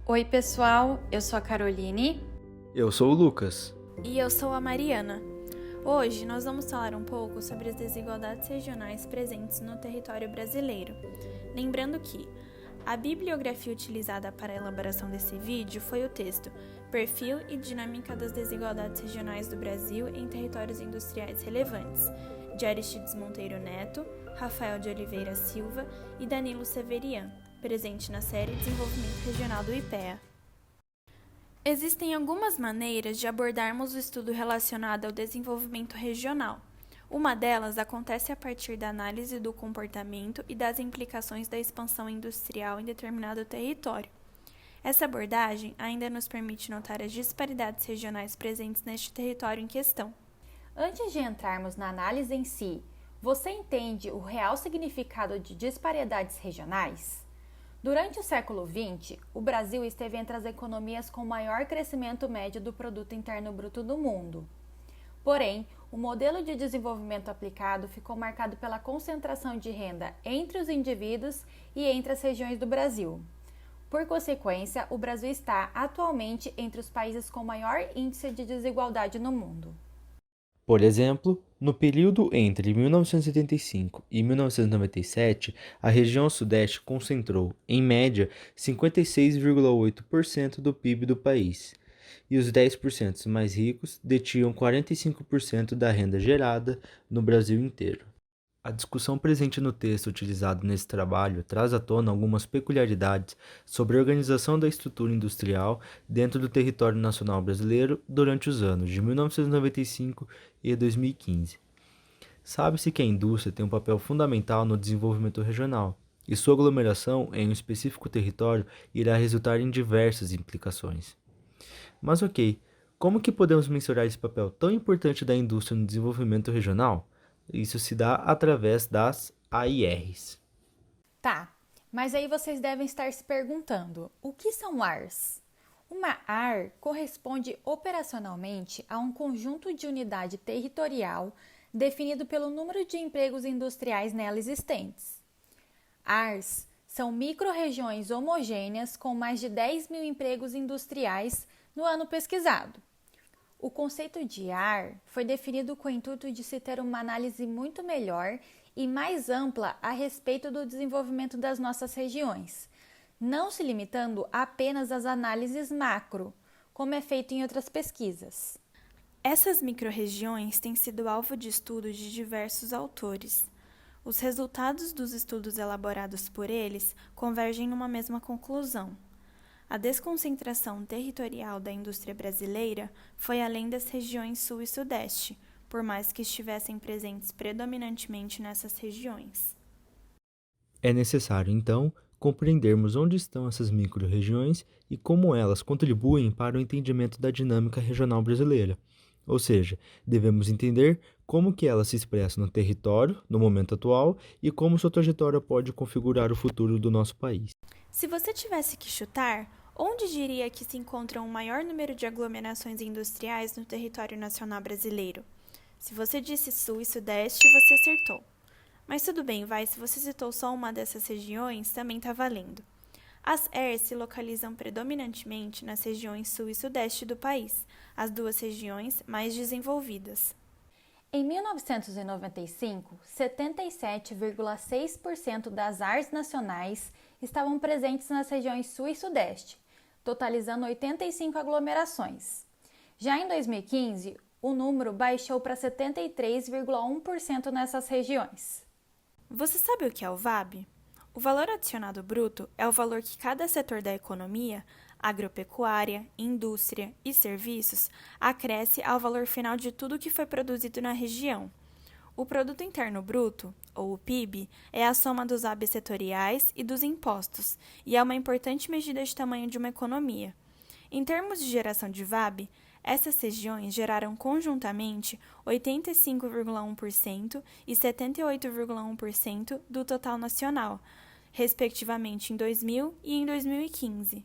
Oi, pessoal, eu sou a Caroline. Eu sou o Lucas. E eu sou a Mariana. Hoje nós vamos falar um pouco sobre as desigualdades regionais presentes no território brasileiro. Lembrando que a bibliografia utilizada para a elaboração desse vídeo foi o texto Perfil e Dinâmica das Desigualdades Regionais do Brasil em Territórios Industriais Relevantes, de Aristides Monteiro Neto, Rafael de Oliveira Silva e Danilo Severian, presente na série Desenvolvimento Regional do IPEA. Existem algumas maneiras de abordarmos o estudo relacionado ao desenvolvimento regional. Uma delas acontece a partir da análise do comportamento e das implicações da expansão industrial em determinado território. Essa abordagem ainda nos permite notar as disparidades regionais presentes neste território em questão. Antes de entrarmos na análise em si, você entende o real significado de disparidades regionais? Durante o século XX, o Brasil esteve entre as economias com maior crescimento médio do Produto Interno Bruto do mundo. Porém, o modelo de desenvolvimento aplicado ficou marcado pela concentração de renda entre os indivíduos e entre as regiões do Brasil. Por consequência, o Brasil está atualmente entre os países com maior índice de desigualdade no mundo. Por exemplo, no período entre 1975 e 1997, a região Sudeste concentrou, em média, 56,8% do PIB do país, e os 10% mais ricos detinham 45% da renda gerada no Brasil inteiro. A discussão presente no texto utilizado nesse trabalho traz à tona algumas peculiaridades sobre a organização da estrutura industrial dentro do território nacional brasileiro durante os anos de 1995 e 2015. Sabe-se que a indústria tem um papel fundamental no desenvolvimento regional, e sua aglomeração em um específico território irá resultar em diversas implicações. Mas como que podemos mensurar esse papel tão importante da indústria no desenvolvimento regional? Isso se dá através das AIRs. Tá, mas aí vocês devem estar se perguntando, o que são ARs? Uma AR corresponde operacionalmente a um conjunto de unidade territorial definido pelo número de empregos industriais nela existentes. ARs são micro-regiões homogêneas com mais de 10 mil empregos industriais no ano pesquisado. O conceito de AR foi definido com o intuito de se ter uma análise muito melhor e mais ampla a respeito do desenvolvimento das nossas regiões, não se limitando apenas às análises macro, como é feito em outras pesquisas. Essas microrregiões têm sido alvo de estudo de diversos autores. Os resultados dos estudos elaborados por eles convergem numa mesma conclusão. A desconcentração territorial da indústria brasileira foi além das regiões Sul e Sudeste, por mais que estivessem presentes predominantemente nessas regiões. É necessário, então, compreendermos onde estão essas micro-regiões e como elas contribuem para o entendimento da dinâmica regional brasileira. Ou seja, devemos entender como que elas se expressam no território, no momento atual, e como sua trajetória pode configurar o futuro do nosso país. Se você tivesse que chutar, onde diria que se encontra o maior número de aglomerações industriais no território nacional brasileiro? Se você disse Sul e Sudeste, você acertou. Mas tudo bem, se você citou só uma dessas regiões, também está valendo. As ERs se localizam predominantemente nas regiões Sul e Sudeste do país, as duas regiões mais desenvolvidas. Em 1995, 77,6% das ARs nacionais estavam presentes nas regiões Sul e Sudeste, totalizando 85 aglomerações. Já em 2015, o número baixou para 73,1% nessas regiões. Você sabe o que é o VAB? O valor adicionado bruto é o valor que cada setor da economia, agropecuária, indústria e serviços, acresce ao valor final de tudo que foi produzido na região. O Produto Interno Bruto, ou o PIB, é a soma dos VABs setoriais e dos impostos, e é uma importante medida de tamanho de uma economia. Em termos de geração de VAB, essas regiões geraram conjuntamente 85,1% e 78,1% do total nacional, respectivamente em 2000 e em 2015.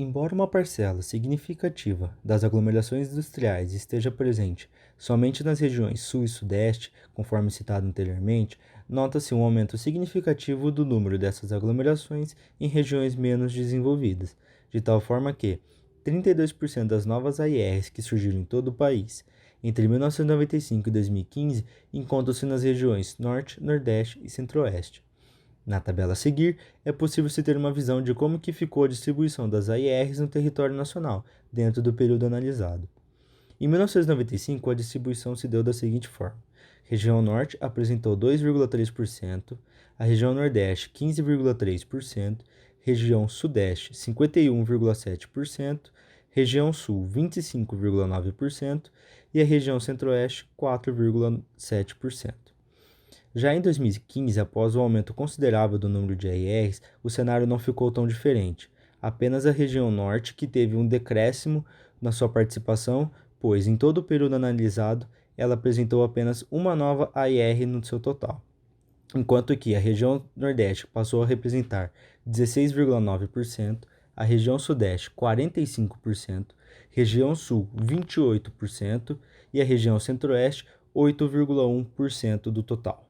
Embora uma parcela significativa das aglomerações industriais esteja presente somente nas regiões Sul e Sudeste, conforme citado anteriormente, nota-se um aumento significativo do número dessas aglomerações em regiões menos desenvolvidas, de tal forma que 32% das novas AIRs que surgiram em todo o país entre 1995 e 2015 encontram-se nas regiões Norte, Nordeste e Centro-Oeste. Na tabela a seguir, é possível se ter uma visão de como que ficou a distribuição das AIRs no território nacional, dentro do período analisado. Em 1995, a distribuição se deu da seguinte forma. Região Norte apresentou 2,3%, a região Nordeste 15,3%, região Sudeste 51,7%, região Sul 25,9% e a região Centro-Oeste 4,7%. Já em 2015, após o aumento considerável do número de AIRs, o cenário não ficou tão diferente. Apenas a região Norte que teve um decréscimo na sua participação, pois em todo o período analisado, ela apresentou apenas uma nova AIR no seu total, enquanto que a região Nordeste passou a representar 16,9%, a região Sudeste 45%, região Sul 28% e a região Centro-Oeste 8,1% do total.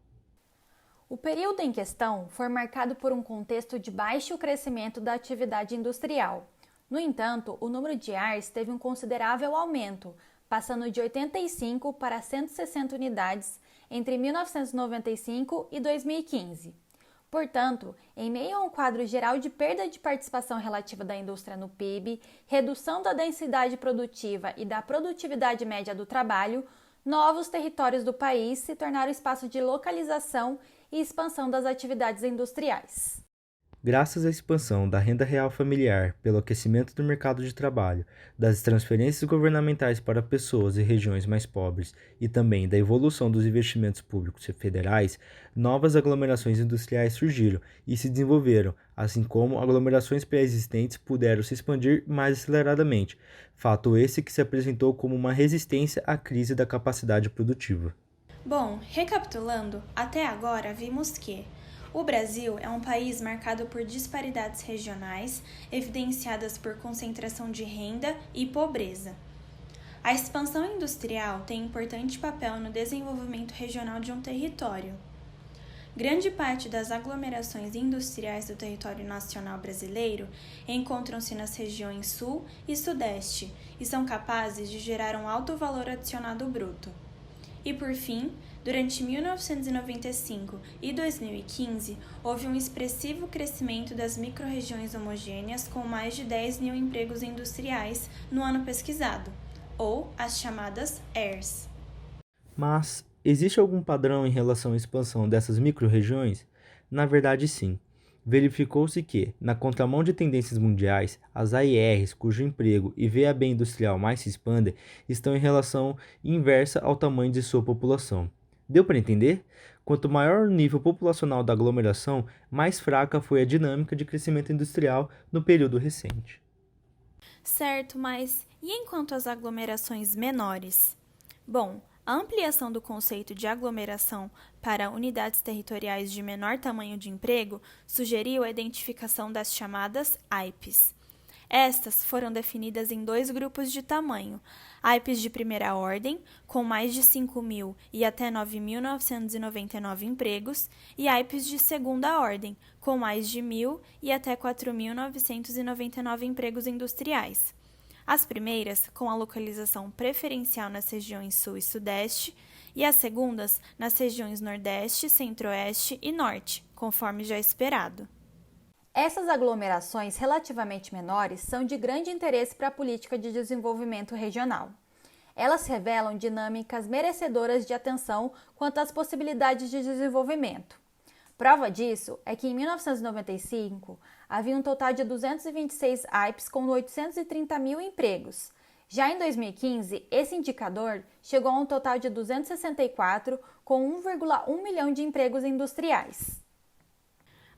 O período em questão foi marcado por um contexto de baixo crescimento da atividade industrial. No entanto, o número de ARs teve um considerável aumento, passando de 85 para 160 unidades entre 1995 e 2015. Portanto, em meio a um quadro geral de perda de participação relativa da indústria no PIB, redução da densidade produtiva e da produtividade média do trabalho, novos territórios do país se tornaram espaço de localização e expansão das atividades industriais. Graças à expansão da renda real familiar, pelo aquecimento do mercado de trabalho, das transferências governamentais para pessoas e regiões mais pobres e também da evolução dos investimentos públicos e federais, novas aglomerações industriais surgiram e se desenvolveram, assim como aglomerações pré-existentes puderam se expandir mais aceleradamente, fato esse que se apresentou como uma resistência à crise da capacidade produtiva. Bom, recapitulando, até agora vimos que o Brasil é um país marcado por disparidades regionais, evidenciadas por concentração de renda e pobreza. A expansão industrial tem importante papel no desenvolvimento regional de um território. Grande parte das aglomerações industriais do território nacional brasileiro encontram-se nas regiões Sul e Sudeste e são capazes de gerar um alto valor adicionado bruto. E por fim, durante 1995 e 2015, houve um expressivo crescimento das microrregiões homogêneas com mais de 10 mil empregos industriais no ano pesquisado, ou as chamadas ERS. Mas existe algum padrão em relação à expansão dessas microrregiões? Na verdade, sim. Verificou-se que, na contramão de tendências mundiais, as AIRs, cujo emprego e VAB industrial mais se expandem, estão em relação inversa ao tamanho de sua população. Deu para entender? Quanto maior o nível populacional da aglomeração, mais fraca foi a dinâmica de crescimento industrial no período recente. Certo, mas e enquanto as aglomerações menores? Bom, a ampliação do conceito de aglomeração para unidades territoriais de menor tamanho de emprego sugeriu a identificação das chamadas AIPs. Estas foram definidas em dois grupos de tamanho: AIPs de primeira ordem, com mais de 5.000 e até 9.999 empregos, e AIPs de segunda ordem, com mais de 1.000 e até 4.999 empregos industriais. As primeiras, com a localização preferencial nas regiões Sul e Sudeste, e as segundas nas regiões Nordeste, Centro-Oeste e Norte, conforme já esperado. Essas aglomerações relativamente menores são de grande interesse para a política de desenvolvimento regional. Elas revelam dinâmicas merecedoras de atenção quanto às possibilidades de desenvolvimento. Prova disso é que em 1995 havia um total de 226 AIPs com 830 mil empregos. Já em 2015, esse indicador chegou a um total de 264 com 1,1 milhão de empregos industriais.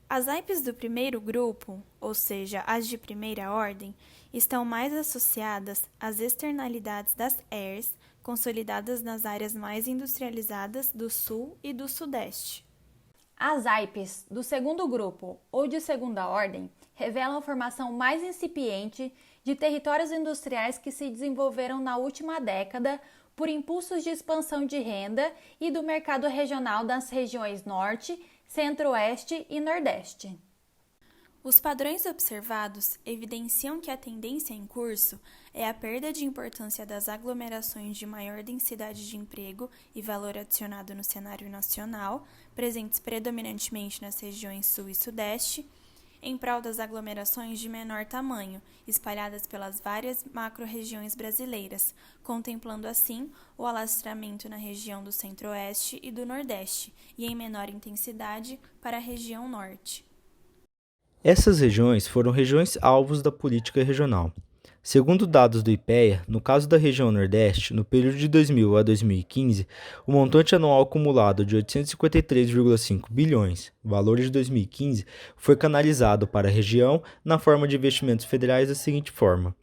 As AIPs do primeiro grupo, ou seja, as de primeira ordem, estão mais associadas às externalidades das ERS, consolidadas nas áreas mais industrializadas do Sul e do Sudeste. As AIPs do segundo grupo ou de segunda ordem revelam a formação mais incipiente de territórios industriais que se desenvolveram na última década por impulsos de expansão de renda e do mercado regional das regiões Norte, Centro-Oeste e Nordeste. Os padrões observados evidenciam que a tendência em curso é a perda de importância das aglomerações de maior densidade de emprego e valor adicionado no cenário nacional, presentes predominantemente nas regiões Sul e Sudeste, em prol das aglomerações de menor tamanho, espalhadas pelas várias macro-regiões brasileiras, contemplando assim o alastramento na região do Centro-Oeste e do Nordeste, e em menor intensidade para a região Norte. Essas regiões foram regiões alvos da política regional. Segundo dados do IPEA, no caso da região Nordeste, no período de 2000 a 2015, o montante anual acumulado de 853,5 bilhões, valor de 2015, foi canalizado para a região na forma de investimentos federais da seguinte forma: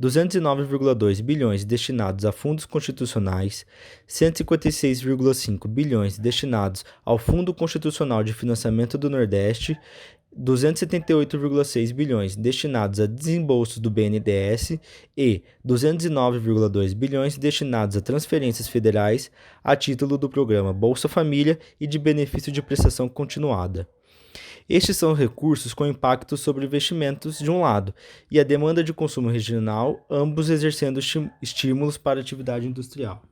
209,2 bilhões destinados a fundos constitucionais, 156,5 bilhões destinados ao Fundo Constitucional de Financiamento do Nordeste, 278,6 bilhões destinados a desembolsos do BNDES e 209,2 bilhões destinados a transferências federais a título do programa Bolsa Família e de benefício de prestação continuada. Estes são recursos com impacto sobre investimentos de um lado e a demanda de consumo regional, ambos exercendo estímulos para a atividade industrial.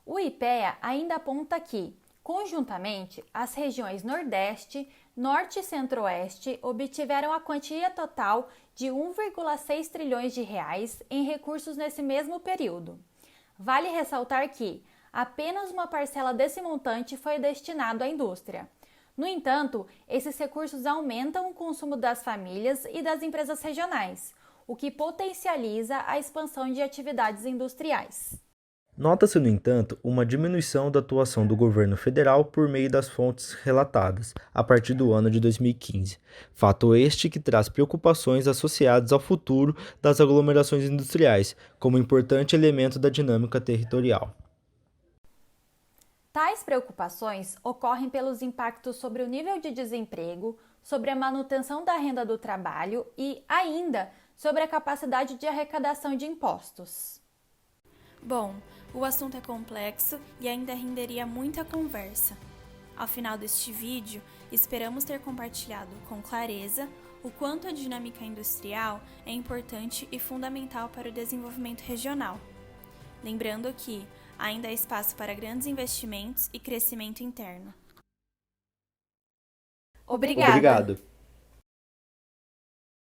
O IPEA ainda aponta que, conjuntamente, as regiões Nordeste, Norte e Centro-Oeste obtiveram a quantia total de 1,6 trilhões de reais em recursos nesse mesmo período. Vale ressaltar que apenas uma parcela desse montante foi destinado à indústria. No entanto, esses recursos aumentam o consumo das famílias e das empresas regionais, o que potencializa a expansão de atividades industriais. Nota-se, no entanto, uma diminuição da atuação do governo federal por meio das fontes relatadas a partir do ano de 2015, fato este que traz preocupações associadas ao futuro das aglomerações industriais, como importante elemento da dinâmica territorial. Tais preocupações ocorrem pelos impactos sobre o nível de desemprego, sobre a manutenção da renda do trabalho e, ainda, sobre a capacidade de arrecadação de impostos. Bom, o assunto é complexo e ainda renderia muita conversa. Ao final deste vídeo, esperamos ter compartilhado com clareza o quanto a dinâmica industrial é importante e fundamental para o desenvolvimento regional. Lembrando que ainda há espaço para grandes investimentos e crescimento interno. Obrigado.